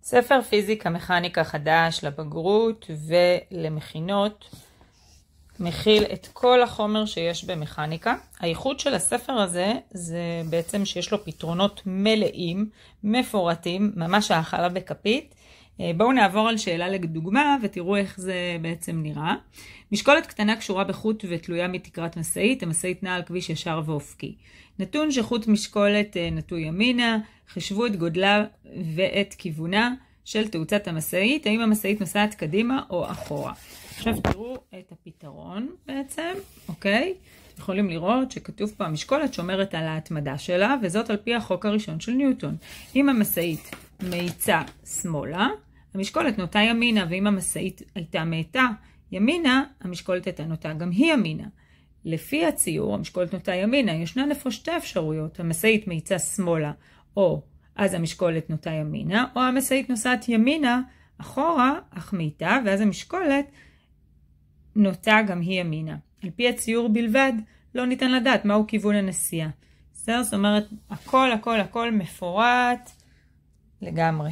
ספר פיזיקה מכניקה חדש לבגרות ולמכינות מכיל את כל החומר שיש במכניקה. הייחוד של הספר הזה זה בעצם שיש לו פתרונות מלאים, מפורטים, ממש האכלה בכפית. בואו נעבור על שאלה לדוגמה ותראו איך זה בעצם נראה. משקולת קטנה קשורה בחוט ותלויה מתקרת משאית, המשאית נעה על כביש ישר ואופקי. נתון שחוט משקולת נטוי ימינה, חשבו את גודלה ואת כיוונה של תאוצת המשאית, האם המשאית נוסעת קדימה או אחורה. עכשיו תראו את הפתרון בעצם, אוקיי? יכולים לראות שכתוב פה המשקולת שומרת על ההתמדה שלה, וזאת על פי החוק הראשון של ניוטון. אם המשאית מאיצה שמאלה, המשקולת נוטה ימינה, ואם המשאית הייתה מאיטה ימינה, המשקולת הייתה נוטה גם היא ימינה. לפי הציור, המשקולת נוטה ימינה, ישנן פה שתי אפשרויות, המשאית מאיצה שמאלה, או אז המשקולת נוטה ימינה, או המשאית נוסעת ימינה, אחורה, אך מאיטה, ואז המשקולת נוטה גם היא ימינה. על פי הציור בלבד, לא ניתן לדעת מהו כיוון הנסיעה. זאת אומרת, הכל מפורט לגמרי.